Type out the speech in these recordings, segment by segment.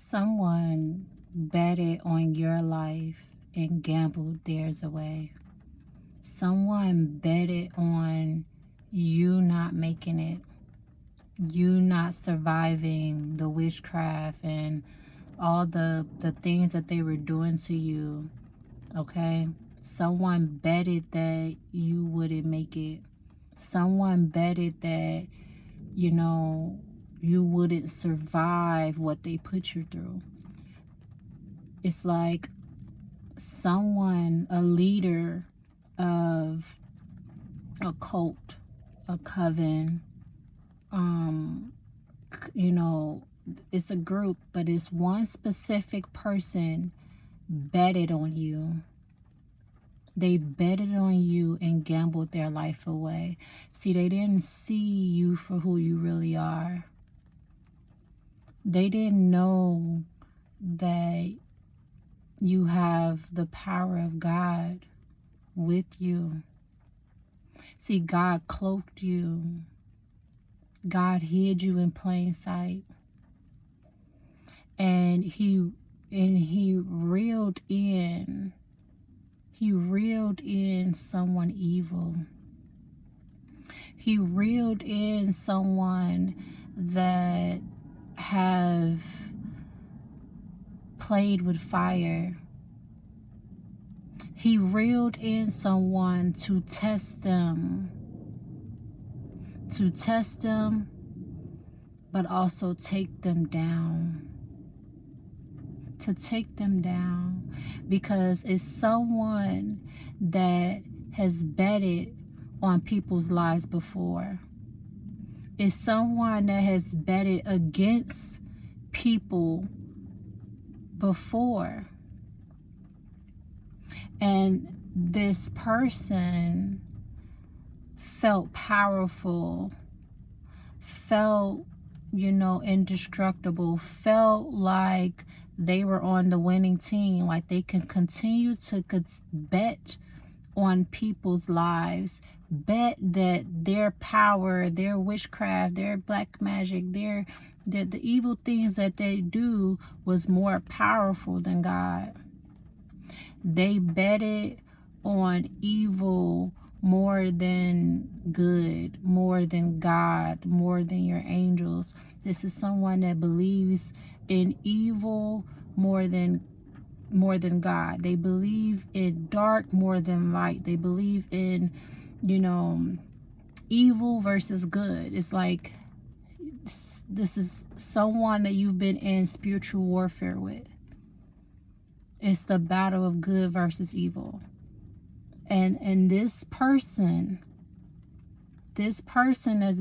Someone betted on your life and gambled theirs away. Someone betted on you not making it, you not surviving the witchcraft and all the things that they were doing to you, okay? Someone betted that you wouldn't make it. Someone betted that, you wouldn't survive what they put you through. It's like someone, a leader of a cult, a coven, it's a group, but it's one specific person betted on you. They betted on you and gambled their life away. See, they didn't see you for who you really are. They didn't know that you have the power of God with you. See, God cloaked you. God hid you in plain sight. And he reeled in someone evil. He reeled in someone that have played with fire. He reeled in someone to test them, but also take them down. To take them down, because it's someone that has betted on people's lives before. It's someone that has betted against people before. And this person felt powerful, felt, indestructible, felt like they were on the winning team, like they can continue to bet on people's lives, bet that their power, their witchcraft, their black magic, the evil things that they do was more powerful than God. They betted on evil more than good, more than God, more than your angels. This is someone that believes in evil more than God. They believe in dark more than light. They believe in, evil versus good. It's like this is someone that you've been in spiritual warfare with. It's the battle of good versus evil. And this person that's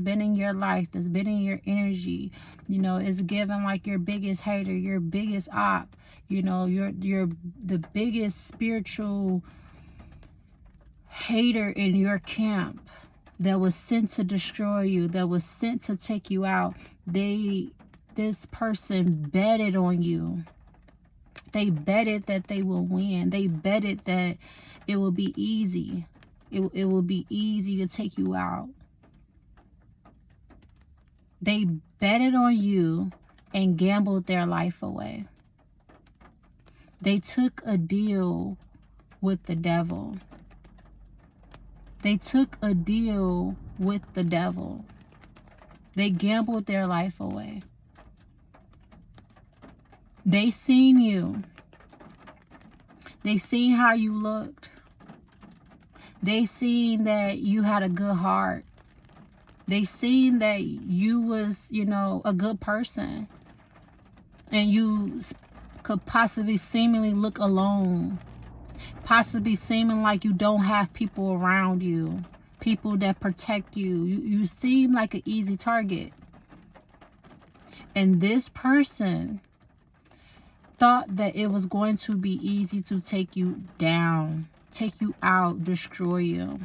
been in your life, that's been in your energy, is given like your biggest hater, your biggest op, you're the biggest spiritual hater in your camp that was sent to destroy you, that was sent to take you out. This person betted on you. They betted that they will win. They betted that it will be easy. It will be easy to take you out. They betted on you and gambled their life away. They took a deal with the devil. They took a deal with the devil. They gambled their life away. They seen you. They seen how you looked. They seen that you had a good heart. They seen that you was, a good person. And you could possibly seemingly look alone. Possibly seeming like you don't have people around you. People that protect you. You seem like an easy target. And this person thought that it was going to be easy to take you down, take you out, destroy you.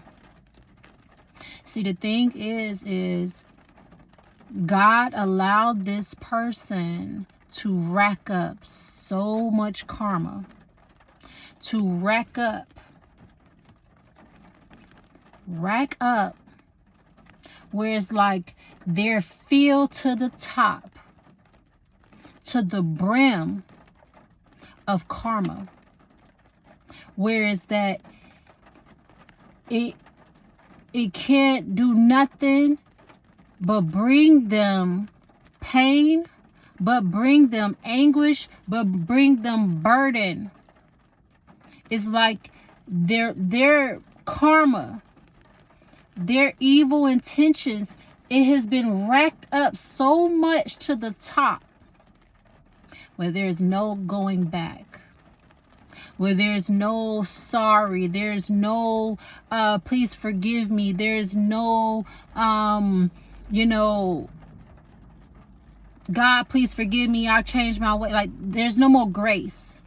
See, the thing is God allowed this person to rack up so much karma, to rack up, where it's like they're filled to the top. to the brim of karma. Whereas that it can't do nothing but bring them pain, but bring them anguish, but bring them burden. It's like their karma, their evil intentions, it has been racked up so much to the top where there's no going back, where there's no sorry, there's no please forgive me, there's no God, please forgive me, I'll change my way. Like, there's no more grace.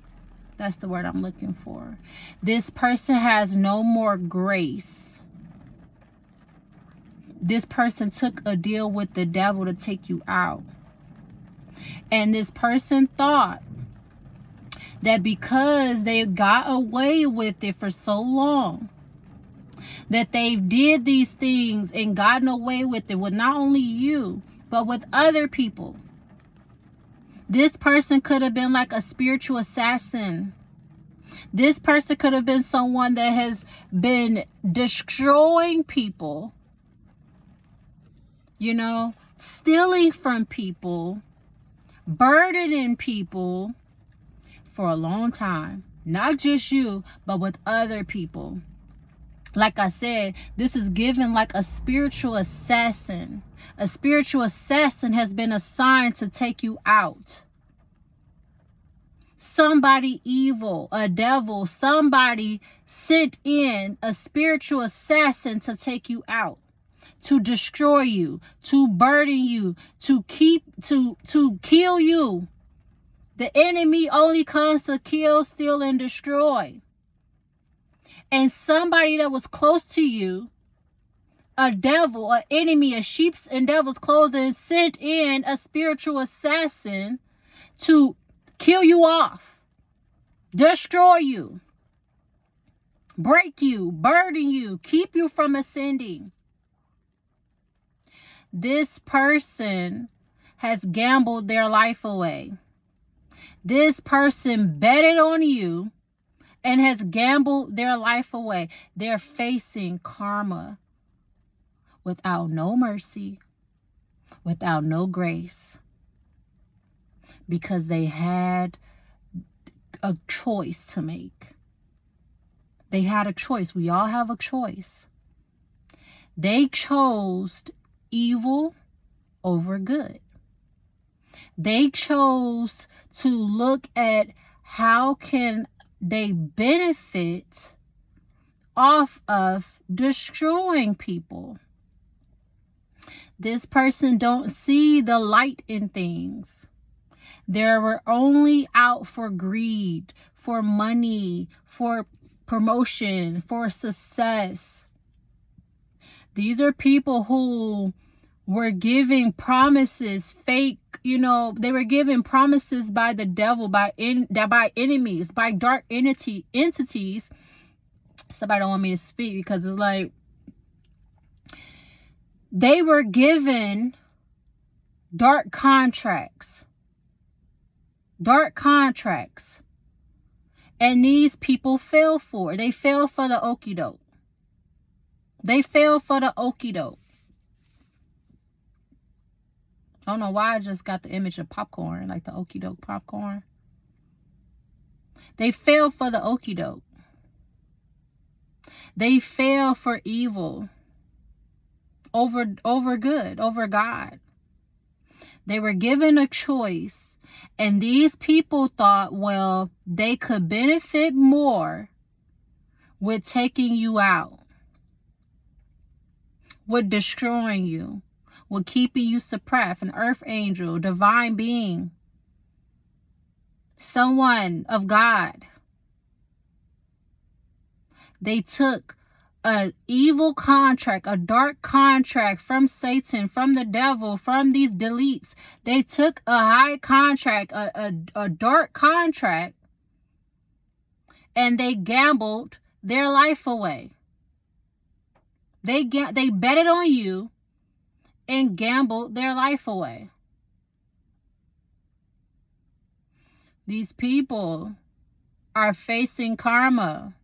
That's the word I'm looking for. This person has no more grace. This person took a deal with the devil to take you out. And this person thought that because they got away with it for so long, that they did these things and gotten away with it with not only you, but with other people. This person could have been like a spiritual assassin. This person could have been someone that has been destroying people, stealing from people, burdening people for a long time. Not just you, but with other people. Like I said, this is given like a spiritual assassin. A spiritual assassin has been assigned to take you out. Somebody evil, a devil, somebody sent in a spiritual assassin to take you out, to destroy you, to burden you, to kill you. The enemy only comes to kill, steal, and destroy. And somebody that was close to you, a devil, an enemy, a sheep's and devil's clothing, sent in a spiritual assassin to kill you off, destroy you, break you, burden you, keep you from ascending. This person has gambled their life away. This person betted on you and has gambled their life away. They're facing karma without no mercy, without no grace, because they had a choice to make. They had a choice. We all have a choice. They chose evil over good. They chose to look at how can they benefit off of destroying people. This person don't see the light in things. They were only out for greed, for money, for promotion, for success. These are people who were giving promises, fake, they were given promises by the devil, by enemies, by dark entities. Somebody don't want me to speak because it's like they were given dark contracts. And these people fell for it. They fell for the okie doke. I don't know why I just got the image of popcorn, like the okie doke popcorn. They fell for the okie doke. They fell for evil over good, over God. They were given a choice, and these people thought, well, they could benefit more with taking you out, with destroying you, with keeping you suppressed. An earth angel, divine being, someone of God. They took an evil contract, a dark contract from Satan, from the devil, from these deletes. They took a high contract, a dark contract, and they gambled their life away. They betted on you and gambled their life away. These people are facing karma.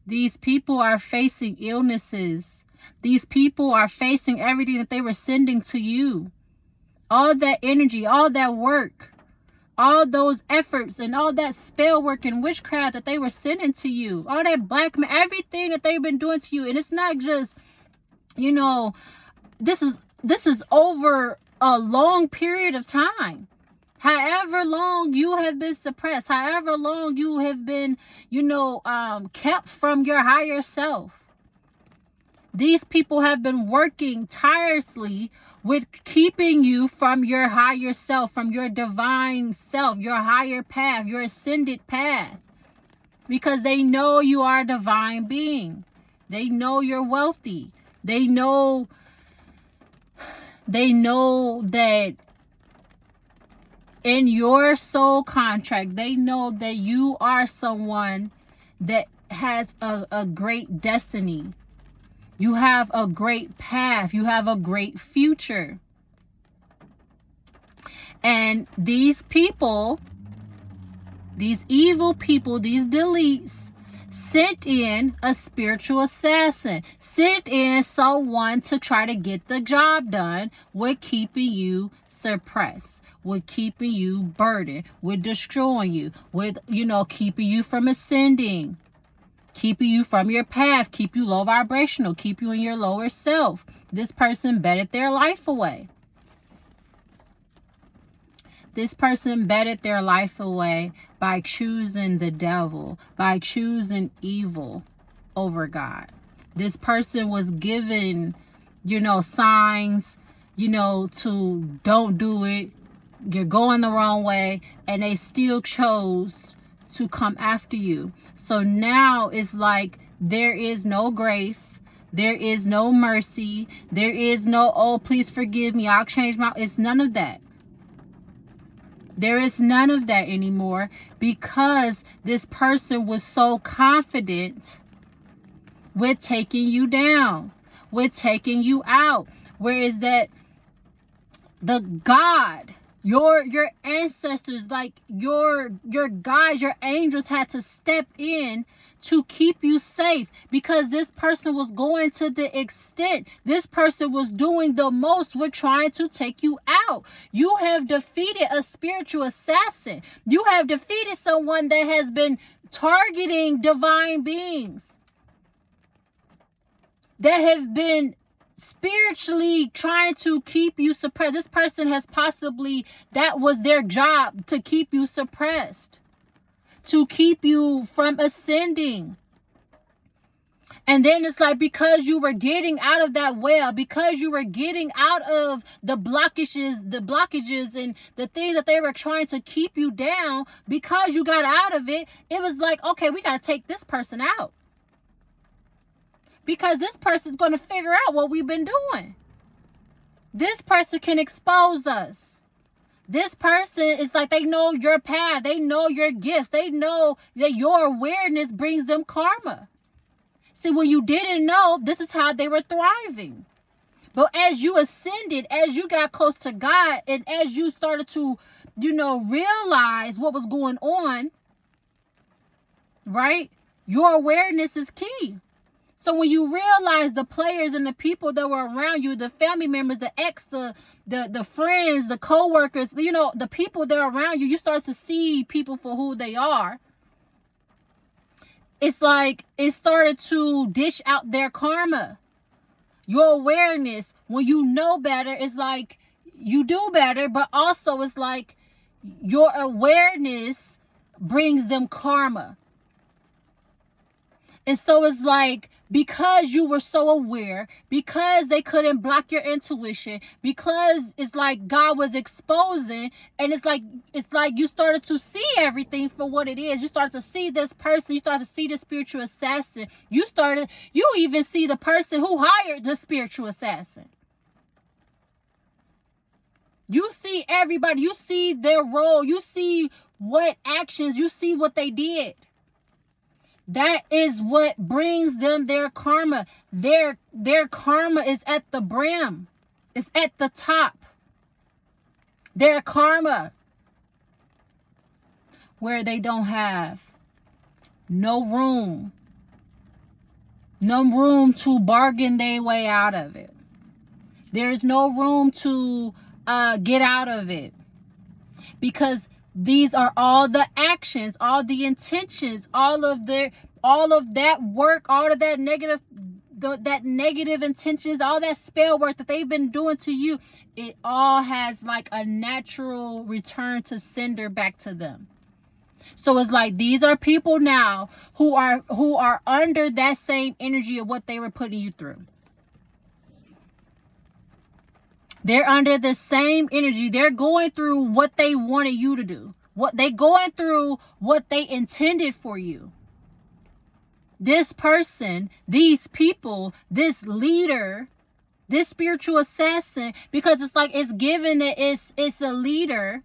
These people are facing illnesses. These people are facing everything that they were sending to you. All that energy, all that work, all those efforts and all that spell work and witchcraft that they were sending to you. All that black, everything that they've been doing to you. And it's not just, you know, this is over a long period of time. However long you have been suppressed, however long you have been, kept from your higher self. These people have been working tirelessly with keeping you from your higher self, from your divine self, your higher path, your ascended path. Because they know you are a divine being. They know you're wealthy. They know that in your soul contract, they know that you are someone that has a great destiny. You have a great path. You have a great future. And these people, these evil people, these deletes, sent in a spiritual assassin, sent in someone to try to get the job done with keeping you suppressed, with keeping you burdened, with destroying you, with, keeping you from ascending, keeping you from your path, keep you low vibrational, keep you in your lower self. This person betted their life away. This person betted their life away by choosing the devil, by choosing evil over God. This person was given, signs, to don't do it. You're going the wrong way. And they still chose to come after you. So now it's like there is no grace. There is no mercy. There is no, oh, please forgive me, I'll change my... It's none of that. There is none of that anymore because this person was so confident with taking you down, with taking you out. Whereas that the God, your ancestors, like your guides, your angels had to step in to keep you safe because this person was going to the extent. This person was doing the most with trying to take you out. You have defeated a spiritual assassin. You have defeated someone that has been targeting divine beings, that have been spiritually trying to keep you suppressed. This person has possibly, that was their job, to keep you suppressed, to keep you from ascending. And then it's like, because you were getting out of that well, because you were getting out of the blockages and the things that they were trying to keep you down, because you got out of it, it was like, okay, we got to take this person out. Because this person's going to figure out what we've been doing. This person can expose us. This person is like, they know your path. They know your gifts. They know that your awareness brings them karma. See, when you didn't know, this is how they were thriving. But as you ascended, as you got close to God, and as you started to, realize what was going on, right? Your awareness is key. So when you realize the players and the people that were around you, the family members, the ex, the friends, the co-workers, the people that are around you, you start to see people for who they are. It's like it started to dish out their karma. Your awareness, when you know better, it's like you do better, but also it's like your awareness brings them karma. And so it's like, because you were so aware, because they couldn't block your intuition, because it's like God was exposing, and it's like you started to see everything for what it is. You started to see this person, you started to see the spiritual assassin. You even see the person who hired the spiritual assassin. You see everybody, you see their role, you see what actions, you see what they did. That is what brings them their karma. Their karma is at the brim. It's at the top. Their karma. where they don't have no room to bargain their way out of it. There's no room to get out of it, because these are all the actions, all the intentions, all of that work, all of that negative intentions, all that spell work that they've been doing to you. It all has like a natural return to sender back to them. So it's like these are people now who are under that same energy of what they were putting you through. They're under the same energy. They're going through what they wanted you to do. They're going through what they intended for you. This person, these people, this leader, this spiritual assassin, because it's like it's given that it's a leader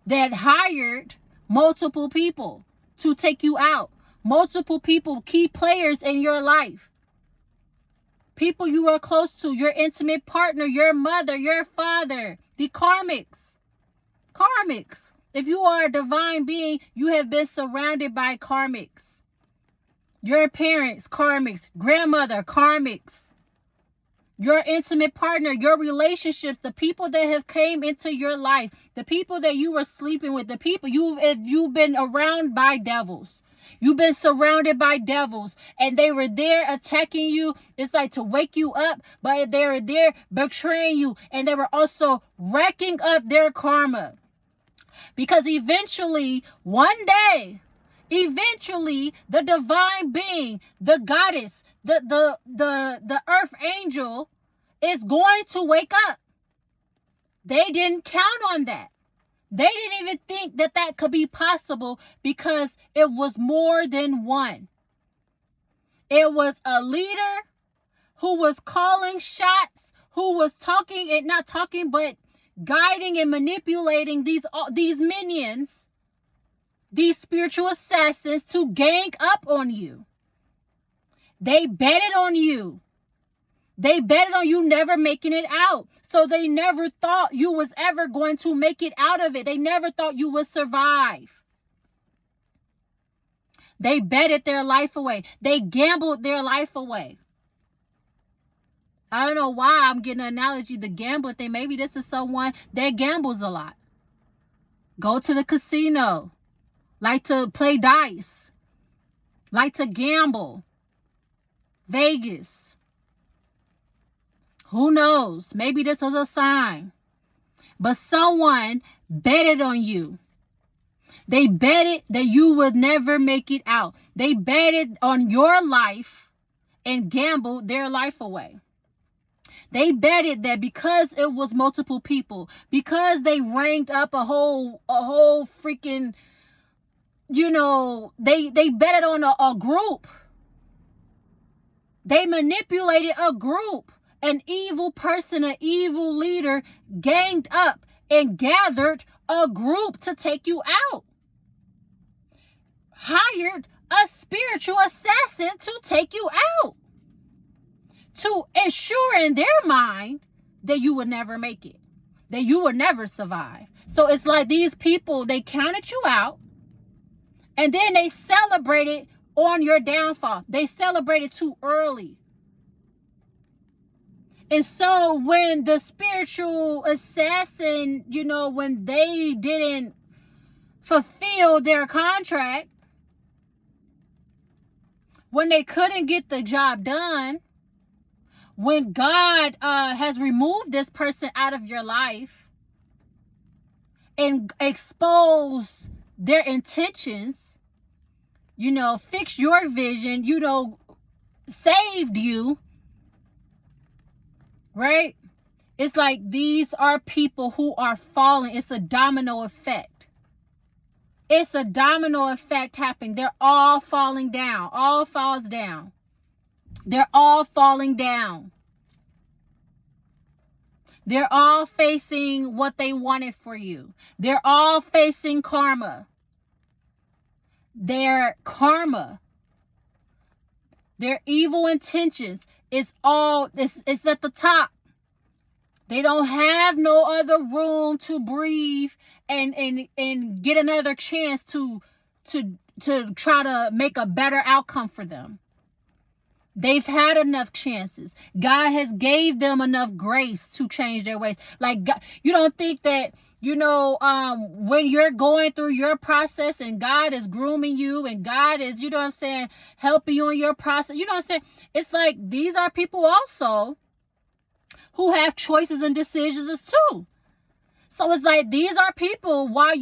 that hired multiple people to take you out. Multiple people, key players in your life. People you are close to, your intimate partner, your mother, your father, the karmics. Karmics. If you are a divine being, you have been surrounded by karmics. Your parents, karmics. Grandmother, karmics. Your intimate partner, your relationships, the people that have came into your life, the people that you were sleeping with, the people you've been around by devils. You've been surrounded by devils, and they were there attacking you. It's like to wake you up, but they were there betraying you, and they were also racking up their karma. Because eventually, one day, the divine being, the goddess, the earth angel is going to wake up. They didn't count on that. They didn't even think that could be possible, because it was more than one. It was a leader who was calling shots, who was talking and not talking, but guiding and manipulating these minions, these spiritual assassins, to gang up on you. They betted on you. They betted on you never making it out. So they never thought you was ever going to make it out of it. They never thought you would survive. They betted their life away. They gambled their life away. I don't know why I'm getting an analogy, the gambler thing. Maybe this is someone that gambles a lot. Go to the casino. Like to play dice. Like to gamble. Vegas. Who knows? Maybe this is a sign. But someone betted on you. They betted that you would never make it out. They betted on your life and gambled their life away. They betted that because it was multiple people, because they ranked up a whole freaking, they betted on a group. They manipulated a group. An evil person, an evil leader ganged up and gathered a group to take you out. Hired a spiritual assassin to take you out. To ensure in their mind that you would never make it. That you would never survive. So it's like these people, they counted you out. And then they celebrated on your downfall. They celebrated too early. And so when the spiritual assassin, when they didn't fulfill their contract, when they couldn't get the job done, when God has removed this person out of your life and exposed their intentions, fixed your vision, saved you, right? It's like these are people who are falling. It's a domino effect. It's a domino effect happening. They're all falling down. All falls down. They're all falling down. They're all facing what they wanted for you. They're all facing karma. Their karma, their evil intentions, it's at the top. They don't have no other room to breathe and get another chance to try to make a better outcome for them. They've had enough chances. God has gave them enough grace to change their ways. Like, God, you don't think that, when you're going through your process and God is grooming you and God is, helping you in your process, it's like these are people also who have choices and decisions too. So it's like these are people while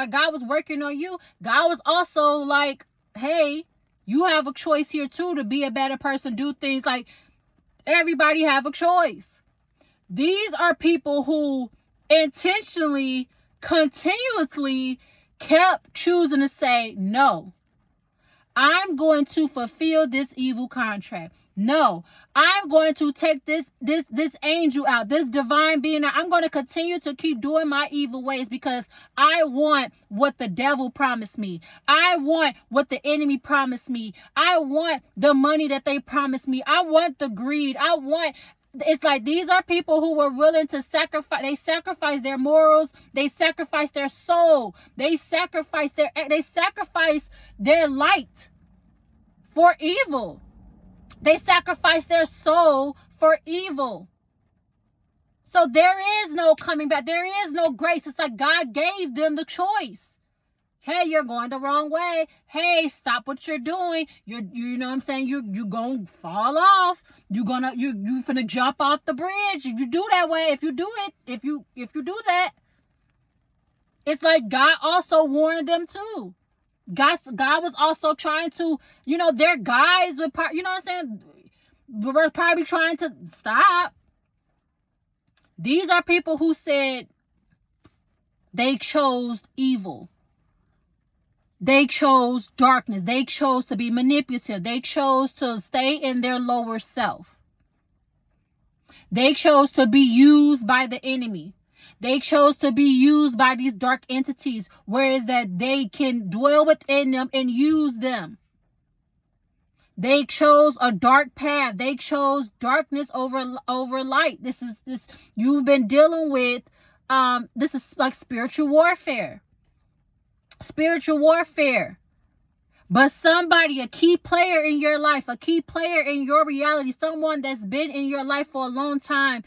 God was working on you, God was also like, hey, you have a choice here too to be a better person, do things. Like, everybody have a choice. These are people who intentionally, continuously kept choosing to say, no, I'm going to fulfill this evil contract. No, I'm going to take this angel out, this divine being out. I'm going to continue to keep doing my evil ways because I want what the devil promised me. I want what the enemy promised me. I want the money that they promised me. I want the greed. It's like these are people who were willing to sacrifice. They sacrifice their morals. They sacrifice their soul. They sacrifice their light for evil. They sacrifice their soul for evil. So there is no coming back. There is no grace. It's like God gave them the choice. Hey, you're going the wrong way. Hey, stop what you're doing. You know what I'm saying? You're going to fall off. You're finna jump off the bridge. If you do that way, if you do do that, it's like God also warned them too. God was also trying to, their guys would, we're probably trying to stop. These are people who said they chose evil. They chose darkness. They chose to be manipulative. They chose to stay in their lower self. They chose to be used by the enemy. They chose to be used by these dark entities, whereas that they can dwell within them and use them. They chose a dark path. They chose darkness over light. This you've been dealing with. This is like spiritual warfare. Spiritual warfare. But somebody, a key player in your life, a key player in your reality, someone that's been in your life for a long time,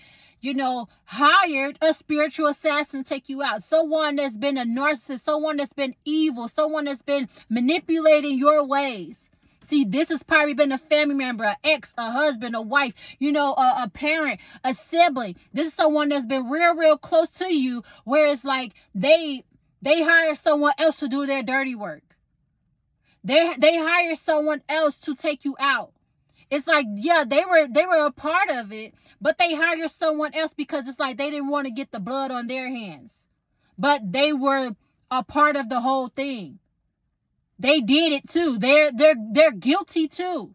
hired a spiritual assassin to take you out. Someone that's been a narcissist, someone that's been evil, someone that's been manipulating your ways. See, this has probably been a family member, an ex, a husband, a wife, a parent, a sibling. This is someone that's been real, real close to you, where it's like they hire someone else to do their dirty work. They hire someone else to take you out. It's like, yeah, they were a part of it, but they hire someone else because it's like they didn't want to get the blood on their hands. But they were a part of the whole thing. They did it too. They're guilty too.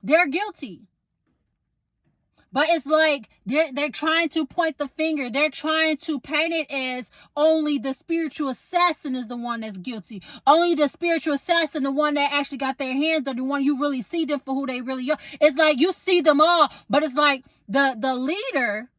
They're guilty. But it's like they're trying to point the finger. They're trying to paint it as only the spiritual assassin is the one that's guilty. Only the spiritual assassin, the one that actually got their hands on, the one you really see them for who they really are. It's like you see them all, but it's like the leader,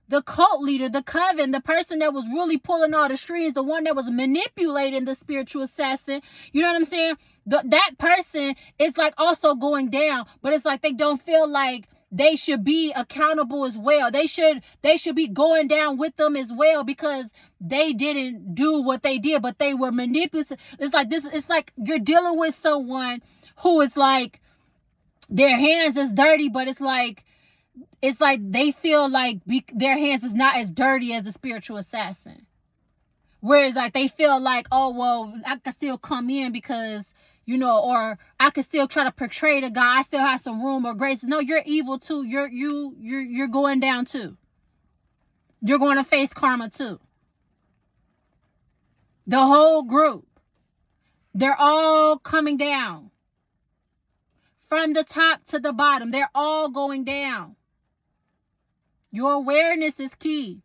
the cult leader, the coven, the person that was really pulling all the strings, the one that was manipulating the spiritual assassin. You know what I'm saying? That person is like also going down, but it's like they don't feel like they should be accountable as well. They should be going down with them as well because they didn't do what they did, but they were manipulative. It's like this. It's like you're dealing with someone who is like their hands is dirty, but it's like they feel like their hands is not as dirty as the spiritual assassin. Whereas like they feel like, oh well, I can still come in because, or I could still try to portray the guy. I still have some room or grace. No, you're evil too. You're going down too. You're going to face karma too. The whole group, they're all coming down. From the top to the bottom, they're all going down. Your awareness is key.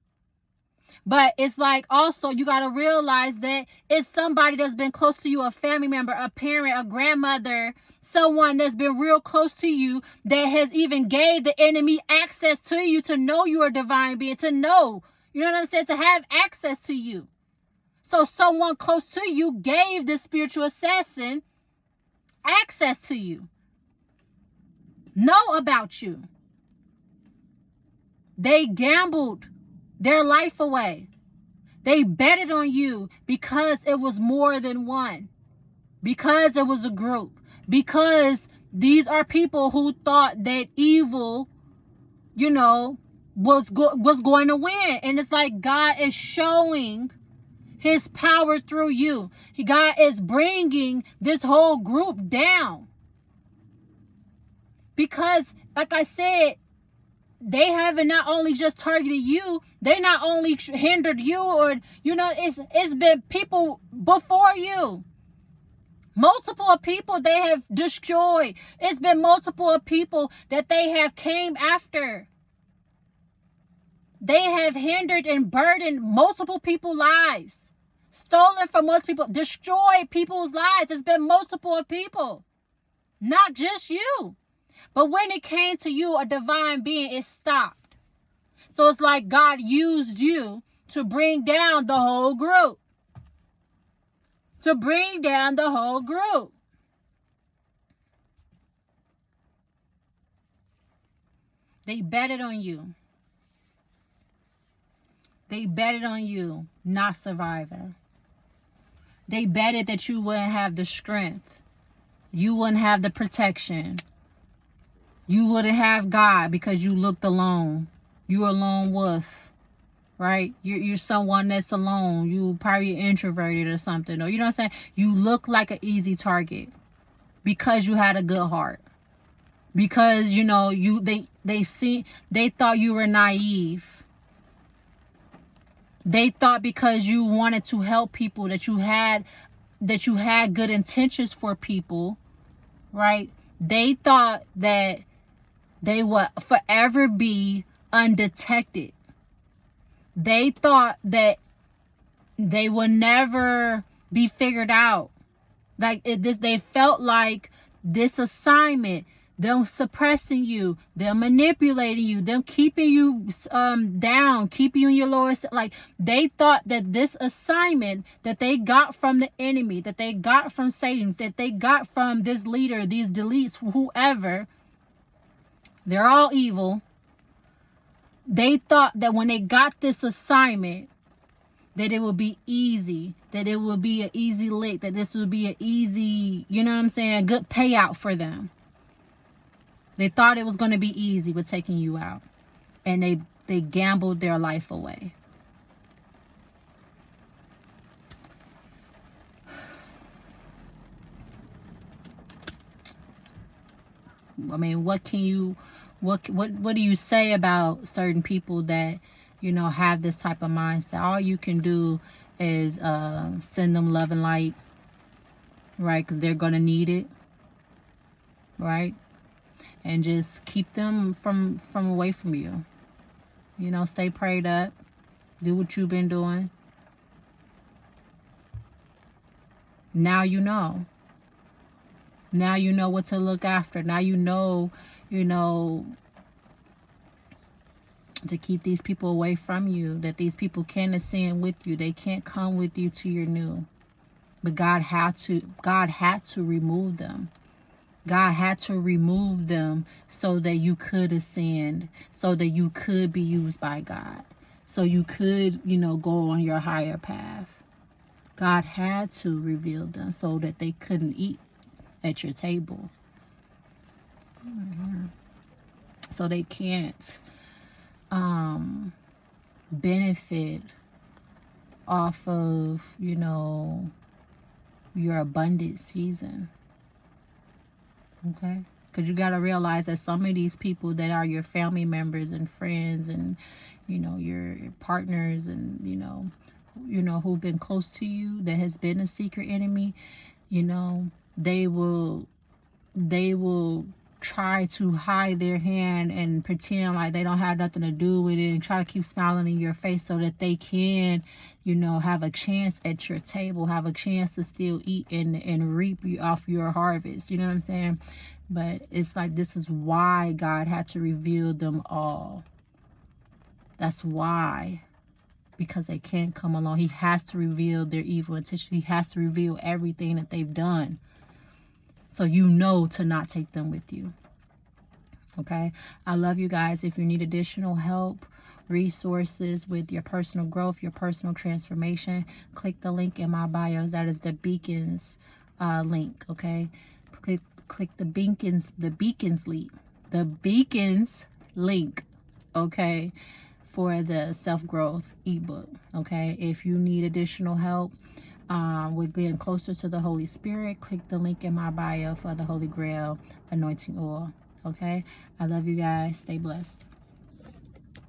But it's like also you got to realize that it's somebody that's been close to you, a family member, a parent, a grandmother, someone that's been real close to you that has even gave the enemy access to you to know you are a divine being, to know, you know what I'm saying, to have access to you. So someone close to you gave the spiritual assassin access to you, know about you. They gambled their life away. They betted on you because it was more than one, because it was a group, because these are people who thought that evil, you know, was going to win. And it's like God is showing his power through you. God is bringing this whole group down. Because, like I said, they haven't not only just targeted you, they not only hindered you, or, you know, it's been people before you. Multiple people they have destroyed. It's been multiple people that they have came after. They have hindered and burdened multiple people's lives. Stolen from multiple people. Destroyed people's lives. It's been multiple people. Not just you. But when it came to you, a divine being, it stopped. So it's like God used you to bring down the whole group. To bring down the whole group. They betted on you. They betted on you not surviving. They betted that you wouldn't have the strength. You wouldn't have the protection. You wouldn't have God because you looked alone. You're a lone wolf, right? You're someone that's alone. You probably introverted or something. Or, you know what I'm saying? You look like an easy target because you had a good heart. Because, you know, they thought you were naive. They thought because you wanted to help people, that you had good intentions for people, right? They thought that they would forever be undetected. They thought that they would never be figured out. Like they felt like this assignment, them suppressing you, them manipulating you, them keeping you down, keeping you in your lower, like they thought that this assignment that they got from the enemy, that they got from Satan, that they got from this leader, these deletes, whoever, they're all evil. They thought that when they got this assignment, that it would be easy, that it would be an easy lick, that this would be an easy, you know what I'm saying, a good payout for them. They thought it was going to be easy with taking you out. And they gambled their life away. I mean, what do you say about certain people that, you know, have this type of mindset? All you can do is send them love and light, right? Because they're going to need it, right? And just keep them from away from you. You know, stay prayed up. Do what you've been doing. Now you know. Now you know what to look after. Now you know, to keep these people away from you. That these people can't ascend with you. They can't come with you to your new. But God had to remove them. God had to remove them so that you could ascend, so that you could be used by God, so you could, you know, go on your higher path. God had to reveal them so that they couldn't eat at your table. So they can't benefit off of, you know, your abundant season. Okay, because you got to realize that some of these people that are your family members and friends and, you know, your partners and, you know, who've been close to you, that has been a secret enemy, you know, they will try to hide their hand and pretend like they don't have nothing to do with it, and try to keep smiling in your face so that they can, you know, have a chance at your table, have a chance to still eat and reap off your harvest. You know what I'm saying? But it's like, this is why God had to reveal them all. That's why. Because they can't come along. He has to reveal their evil intentions. He has to reveal everything that they've done, so you know to not take them with you. Okay? I love you guys. If you need additional help, resources with your personal growth, your personal transformation, click the link in my bio. That is the Beacons link. Okay? Click the Beacons link. The Beacons link. Okay? For the self-growth ebook. Okay, if you need additional help with getting closer to the Holy Spirit, click the link in my bio for the Holy Grail anointing oil. Okay, I love you guys. Stay blessed.